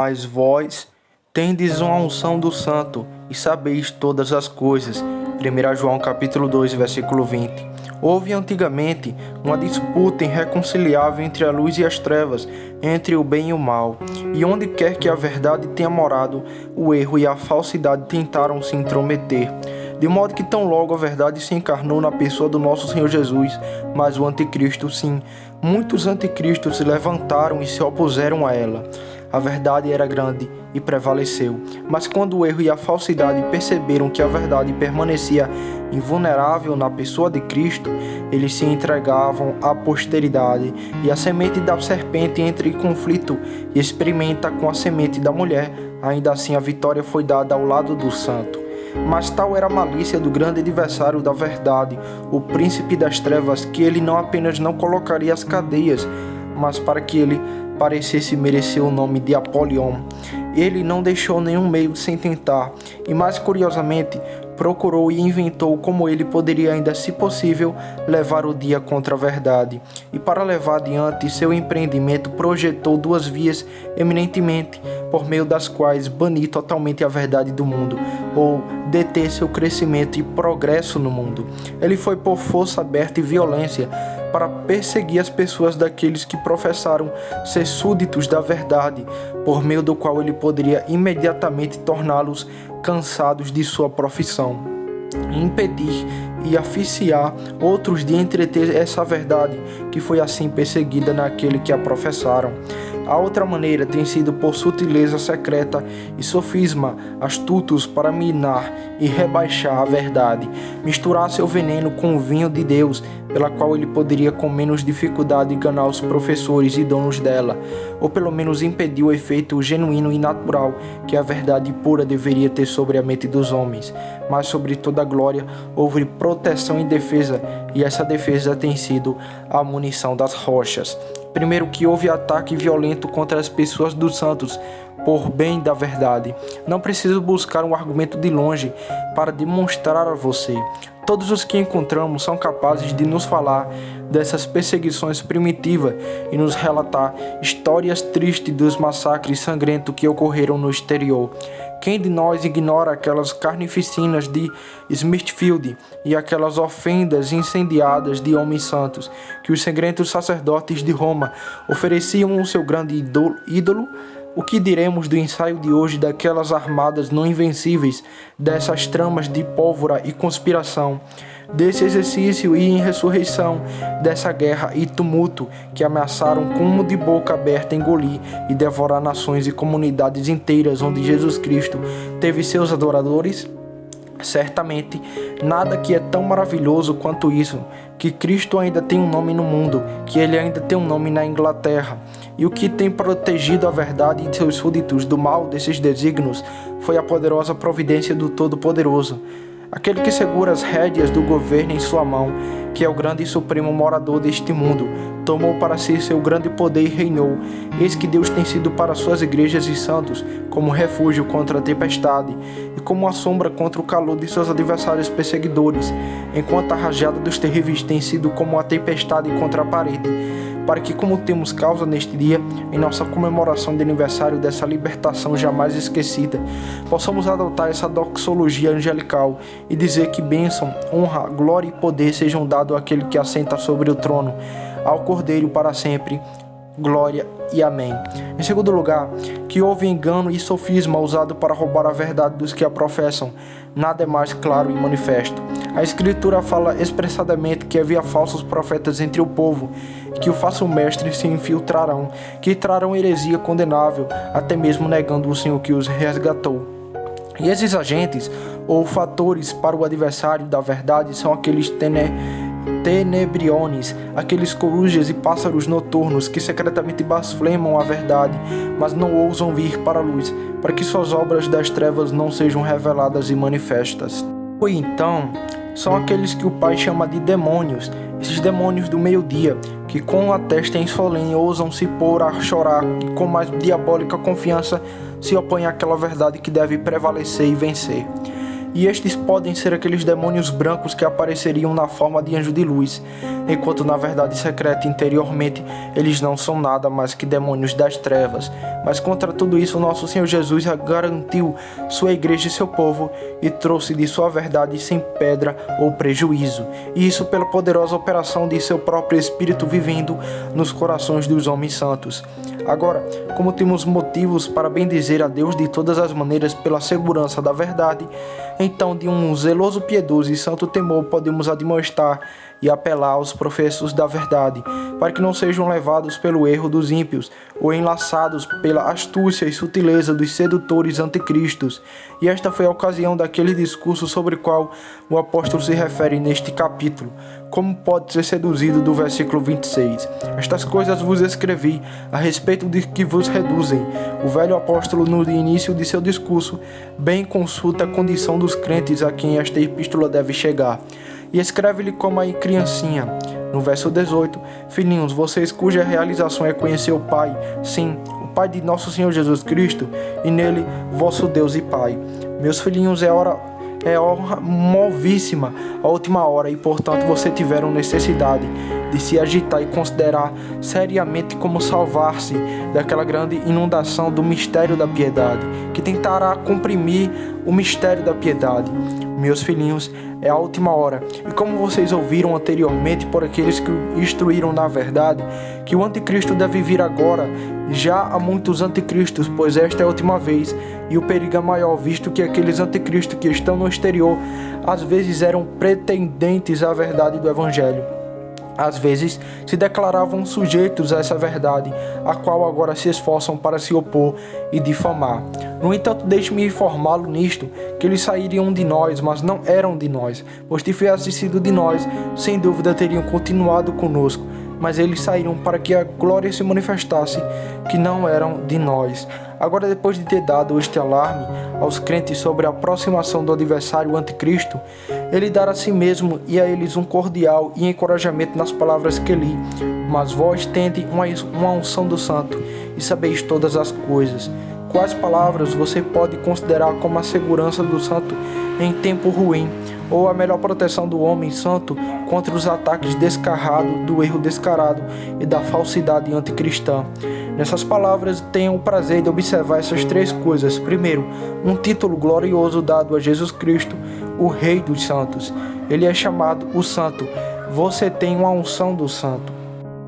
Mas vós tendes uma unção do Santo e sabeis todas as coisas. 1 João capítulo 2, versículo 20. Houve antigamente uma disputa irreconciliável entre a luz e as trevas, entre o bem e o mal. E onde quer que a verdade tenha morado, o erro e a falsidade tentaram se intrometer. De modo que tão logo a verdade se encarnou na pessoa do nosso Senhor Jesus, mas o anticristo sim. Muitos anticristos se levantaram e se opuseram a ela. A verdade era grande e prevaleceu. Mas quando o erro e a falsidade perceberam que a verdade permanecia invulnerável na pessoa de Cristo, eles se entregavam à posteridade, e a semente da serpente entra em conflito e experimenta com a semente da mulher. Ainda assim a vitória foi dada ao lado do santo. Mas tal era a malícia do grande adversário da verdade, o príncipe das trevas, que ele não apenas não colocaria as cadeias, mas para que ele parecesse merecer o nome de Apolion, ele não deixou nenhum meio sem tentar, e mais curiosamente, procurou e inventou como ele poderia ainda, se possível, levar o dia contra a verdade. E para levar adiante seu empreendimento, projetou duas vias eminentemente, por meio das quais banir totalmente a verdade do mundo, ou deter seu crescimento e progresso no mundo. Ele foi por força aberta e violência, para perseguir as pessoas daqueles que professaram ser súditos da verdade, por meio do qual ele poderia imediatamente torná-los cansados de sua profissão, impedir e asfixiar outros de entreter essa verdade, que foi assim perseguida naquele que a professaram. A outra maneira tem sido por sutileza secreta e sofisma astutos para minar e rebaixar a verdade, misturar seu veneno com o vinho de Deus, pela qual ele poderia com menos dificuldade enganar os professores e donos dela, ou pelo menos impedir o efeito genuíno e natural que a verdade pura deveria ter sobre a mente dos homens. Mas sobre toda a glória houve proteção e defesa, e essa defesa tem sido a munição das rochas. Primeiro, que houve ataque violento contra as pessoas dos santos, por bem da verdade. Não preciso buscar um argumento de longe para demonstrar a você. Todos os que encontramos são capazes de nos falar dessas perseguições primitivas e nos relatar histórias tristes dos massacres sangrentos que ocorreram no exterior. Quem de nós ignora aquelas carnificinas de Smithfield e aquelas ofendas incendiadas de homens santos que os sangrentos sacerdotes de Roma ofereciam ao seu grande ídolo? O que diremos do ensaio de hoje daquelas armadas não invencíveis, dessas tramas de pólvora e conspiração, desse exercício e ressurreição, dessa guerra e tumulto que ameaçaram como de boca aberta engolir e devorar nações e comunidades inteiras onde Jesus Cristo teve seus adoradores? Certamente, nada que é tão maravilhoso quanto isso, que Cristo ainda tem um nome no mundo, que ele ainda tem um nome na Inglaterra. E o que tem protegido a verdade e seus súditos do mal desses desígnios foi a poderosa providência do Todo-Poderoso, aquele que segura as rédeas do governo em sua mão, que é o grande e supremo morador deste mundo, tomou para si seu grande poder e reinou. Eis que Deus tem sido para suas igrejas e santos como refúgio contra a tempestade e como a sombra contra o calor de seus adversários perseguidores, enquanto a rajada dos terríveis tem sido como a tempestade contra a parede, para que, como temos causa neste dia, em nossa comemoração de aniversário dessa libertação jamais esquecida, possamos adotar essa doxologia angelical e dizer que bênção, honra, glória e poder sejam dados àquele que assenta sobre o trono, ao Cordeiro para sempre, glória e amém. Em segundo lugar, que houve engano e sofisma usado para roubar a verdade dos que a professam. Nada é mais claro e manifesto. A Escritura fala expressadamente que havia falsos profetas entre o povo, que o falso mestre se infiltrarão, que trarão heresia condenável, até mesmo negando o Senhor que os resgatou. E esses agentes, ou fatores para o adversário da verdade, são aqueles tenebriones, aqueles corujas e pássaros noturnos que secretamente blasfemam a verdade, mas não ousam vir para a luz, para que suas obras das trevas não sejam reveladas e manifestas. Ou então, são aqueles que o Pai chama de demônios, esses demônios do meio-dia, que com a testa insolente ousam se pôr a chorar e com mais diabólica confiança se opõem àquela verdade que deve prevalecer e vencer. e estes podem ser aqueles demônios brancos que apareceriam na forma de anjo de luz, enquanto na verdade secreta interiormente eles não são nada mais que demônios das trevas. Mas contra tudo isso, nosso Senhor Jesus garantiu sua igreja e seu povo e trouxe de sua verdade sem pedra ou prejuízo, e isso pela poderosa operação de seu próprio Espírito vivendo nos corações dos homens santos. Agora, como temos motivos para bendizer a Deus de todas as maneiras pela segurança da verdade, então de um zeloso, piedoso e santo temor podemos admoestar e apelar aos professos da verdade, para que não sejam levados pelo erro dos ímpios, ou enlaçados pela astúcia e sutileza dos sedutores anticristos. E esta foi a ocasião daquele discurso sobre o qual o apóstolo se refere neste capítulo. Como pode ser seduzido do versículo 26. Estas coisas vos escrevi a respeito de que vos reduzem. O velho apóstolo, no início de seu discurso, bem consulta a condição dos crentes a quem esta epístola deve chegar. E escreve-lhe como a criancinha. No verso 18, filhinhos, vocês cuja realização é conhecer o Pai, sim, o Pai de nosso Senhor Jesus Cristo, e nele vosso Deus e Pai. Meus filhinhos, é hora movíssima a última hora, e portanto você tiveram necessidade de se agitar e considerar seriamente como salvar-se daquela grande inundação do mistério da piedade, que tentará comprimir o mistério da piedade. Meus filhinhos, é a última hora, e como vocês ouviram anteriormente por aqueles que o instruíram na verdade, que o anticristo deve vir agora. Já há muitos anticristos, pois esta é a última vez, e o perigo é maior, visto que aqueles anticristos que estão no exterior às vezes eram pretendentes à verdade do Evangelho. Às vezes se declaravam sujeitos a essa verdade, a qual agora se esforçam para se opor e difamar. No entanto, deixe-me informá-lo nisto, que eles sairiam de nós, mas não eram de nós, pois se tivessem sido de nós, sem dúvida teriam continuado conosco. Mas eles saíram para que a glória se manifestasse, que não eram de nós. Agora, depois de ter dado este alarme aos crentes sobre a aproximação do adversário anticristo, ele dará a si mesmo e a eles um cordial e encorajamento nas palavras que li. Mas vós tende uma unção do santo e sabeis todas as coisas. Quais palavras você pode considerar como a segurança do santo em tempo ruim, ou a melhor proteção do homem santo contra os ataques descarrados do erro descarado e da falsidade anticristã? Nessas palavras, tenham o prazer de observar essas três coisas. Primeiro, um título glorioso dado a Jesus Cristo, o Rei dos Santos. Ele é chamado o Santo. Você tem uma unção do Santo.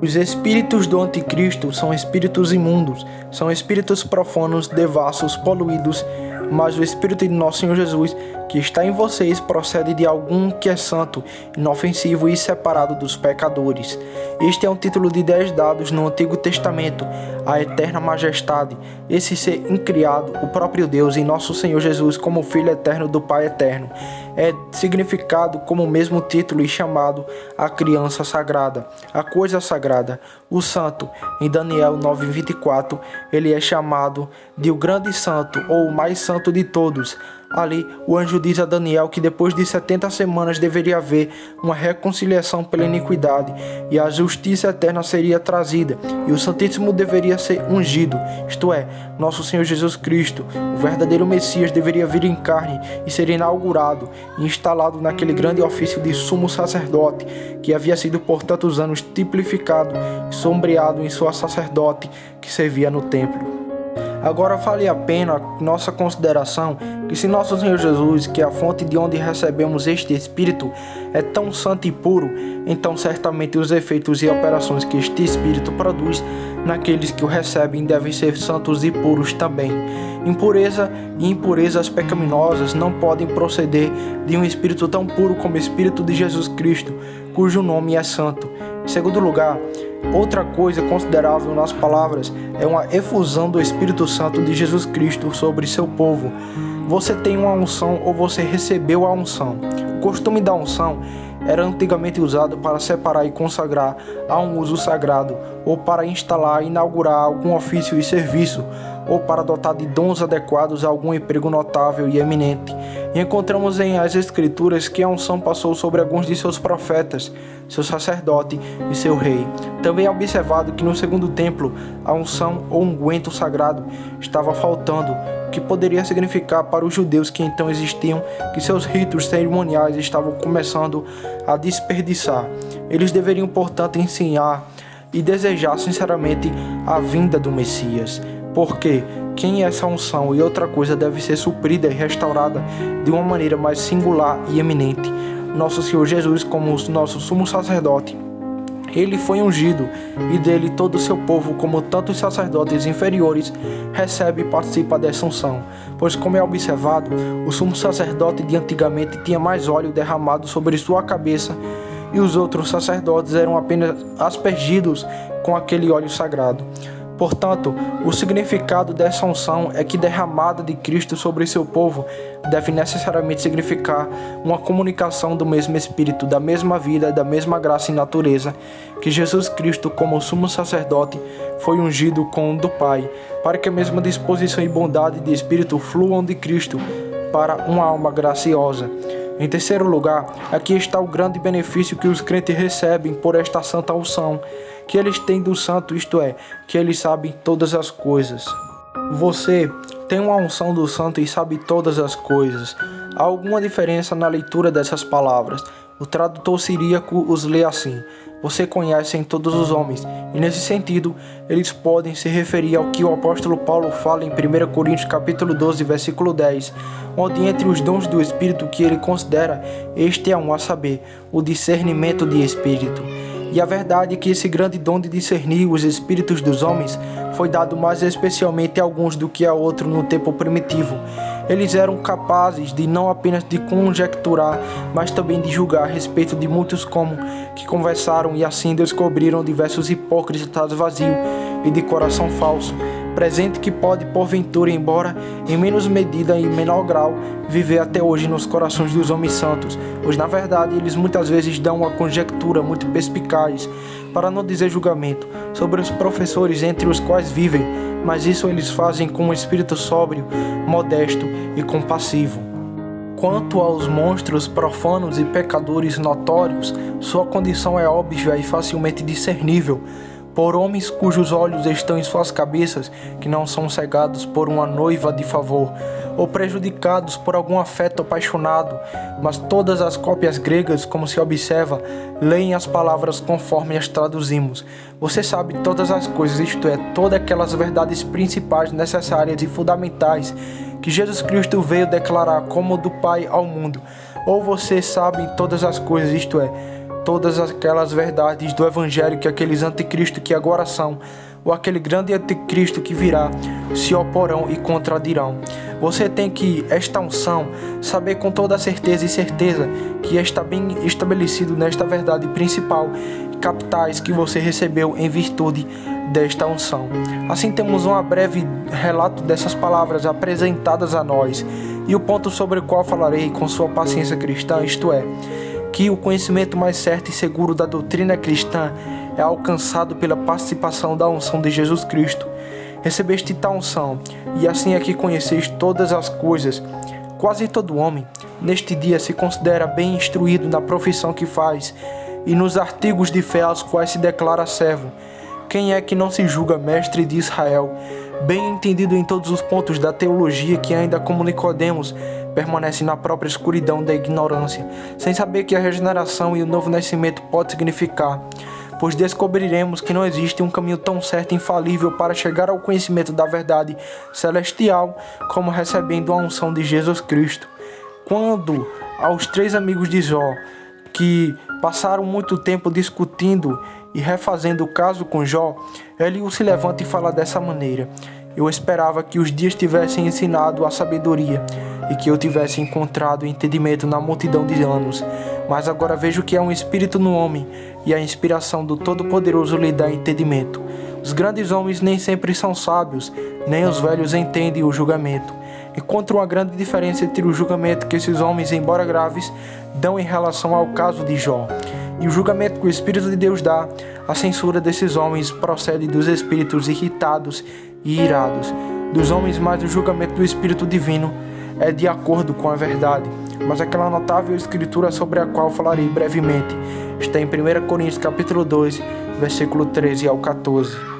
Os espíritos do anticristo são espíritos imundos, são espíritos profanos, devassos, poluídos, mas o Espírito de nosso Senhor Jesus, que está em vocês, procede de algum que é santo, inofensivo e separado dos pecadores. Este é um título de 10 dados no Antigo Testamento, a eterna majestade, esse ser incriado, o próprio Deus em nosso Senhor Jesus como Filho eterno do Pai eterno. É significado como o mesmo título e chamado a criança sagrada, a coisa sagrada, o santo. Em Daniel 9:24, ele é chamado de o grande santo, ou o mais santo de todos. Ali, o anjo diz a Daniel que depois de 70 semanas deveria haver uma reconciliação pela iniquidade, e a justiça eterna seria trazida, e o Santíssimo deveria ser ungido, isto é, nosso Senhor Jesus Cristo, o verdadeiro Messias, deveria vir em carne e ser inaugurado e instalado naquele grande ofício de sumo sacerdote, que havia sido por tantos anos tipificado e sombreado em sua sacerdote que servia no templo. Agora vale a pena nossa consideração que se nosso Senhor Jesus, que é a fonte de onde recebemos este Espírito, é tão santo e puro, então certamente os efeitos e operações que este Espírito produz naqueles que o recebem devem ser santos e puros também. Impureza e impurezas pecaminosas não podem proceder de um Espírito tão puro como o Espírito de Jesus Cristo, cujo nome é santo. Em segundo lugar, outra coisa considerável nas palavras é uma efusão do Espírito Santo de Jesus Cristo sobre seu povo. Você tem uma unção ou você recebeu a unção. O costume da unção era antigamente usado para separar e consagrar a um uso sagrado ou para instalar e inaugurar algum ofício e serviço. ou para dotar de dons adequados a algum emprego notável e eminente. E encontramos em as Escrituras que a unção passou sobre alguns de seus profetas, seu sacerdote e seu rei. Também é observado que no segundo templo a unção ou unguento sagrado estava faltando, o que poderia significar para os judeus que então existiam que seus ritos cerimoniais estavam começando a desperdiçar. Eles deveriam, portanto, ensinar e desejar sinceramente a vinda do Messias, porque quem é essa unção e outra coisa deve ser suprida e restaurada de uma maneira mais singular e eminente. Nosso Senhor Jesus, como nosso sumo sacerdote, ele foi ungido, e dele todo o seu povo, como tantos sacerdotes inferiores, recebe e participa dessa unção. Pois, como é observado, o sumo sacerdote de antigamente tinha mais óleo derramado sobre sua cabeça, e os outros sacerdotes eram apenas aspergidos com aquele óleo sagrado. Portanto, o significado dessa unção é que derramada de Cristo sobre seu povo deve necessariamente significar uma comunicação do mesmo Espírito, da mesma vida, da mesma graça e natureza, que Jesus Cristo, como sumo sacerdote, foi ungido com o do Pai, para que a mesma disposição e bondade de Espírito fluam de Cristo para uma alma graciosa. Em terceiro lugar, aqui está o grande benefício que os crentes recebem por esta santa unção, que eles têm do santo, isto é, que eles sabem todas as coisas. Você tem uma unção do santo e sabe todas as coisas. Há alguma diferença na leitura dessas palavras? O tradutor siríaco os lê assim: você conhece todos os homens. E nesse sentido, eles podem se referir ao que o apóstolo Paulo fala em 1 Coríntios capítulo 12, versículo 10, onde entre os dons do Espírito que ele considera, este é um, a saber, o discernimento de Espírito. E a verdade é que esse grande dom de discernir os espíritos dos homens foi dado mais especialmente a alguns do que a outros no tempo primitivo. Eles eram capazes de não apenas de conjecturar, mas também de julgar a respeito de muitos como que conversaram e assim descobriram diversos hipócritas vazios e de coração falso, presente que pode porventura, embora em menos medida e menor grau, viver até hoje nos corações dos homens santos, pois na verdade eles muitas vezes dão uma conjectura muito perspicaz, para não dizer julgamento, sobre os professores entre os quais vivem, mas isso eles fazem com um espírito sóbrio, modesto e compassivo. Quanto aos monstros profanos e pecadores notórios, sua condição é óbvia e facilmente discernível, por homens cujos olhos estão em suas cabeças, que não são cegados por uma noiva de favor, ou prejudicados por algum afeto apaixonado, mas todas as cópias gregas, como se observa, leem as palavras conforme as traduzimos. Você sabe todas as coisas, isto é, todas aquelas verdades principais, necessárias e fundamentais que Jesus Cristo veio declarar como do Pai ao mundo. Ou você sabe todas as coisas, isto é, todas aquelas verdades do Evangelho que aqueles anticristos que agora são, ou aquele grande anticristo que virá, se oporão e contradirão. Você tem que, esta unção, saber com toda certeza que está bem estabelecido nesta verdade principal, capitais que você recebeu em virtude desta unção. Assim temos um breve relato dessas palavras apresentadas a nós, e o ponto sobre o qual falarei com sua paciência cristã, isto é, que o conhecimento mais certo e seguro da doutrina cristã é alcançado pela participação da unção de Jesus Cristo. Recebeste tal unção, e assim é que conheceis todas as coisas. Quase todo homem, neste dia, se considera bem instruído na profissão que faz, e nos artigos de fé aos quais se declara servo. Quem é que não se julga mestre de Israel, bem entendido em todos os pontos da teologia, que ainda como Nicodemos permanece na própria escuridão da ignorância, sem saber que a regeneração e o novo nascimento pode significar? Pois descobriremos que não existe um caminho tão certo e infalível para chegar ao conhecimento da verdade celestial como recebendo a unção de Jesus Cristo. Quando aos 3 amigos de Jó, que passaram muito tempo discutindo e refazendo o caso com Jó, Eliú se levanta e fala dessa maneira: eu esperava que os dias tivessem ensinado a sabedoria e que eu tivesse encontrado entendimento na multidão de anos, mas agora vejo que é um espírito no homem, e a inspiração do Todo-Poderoso lhe dá entendimento. Os grandes homens nem sempre são sábios, nem os velhos entendem o julgamento. Encontro uma grande diferença entre o julgamento que esses homens, embora graves, dão em relação ao caso de Jó, e o julgamento que o Espírito de Deus dá. A censura desses homens procede dos espíritos irritados e irados. dos homens, mas o julgamento do Espírito Divino é de acordo com a verdade. Mas aquela notável escritura sobre a qual falarei brevemente está em 1 Coríntios capítulo 2, versículo 13 ao 14.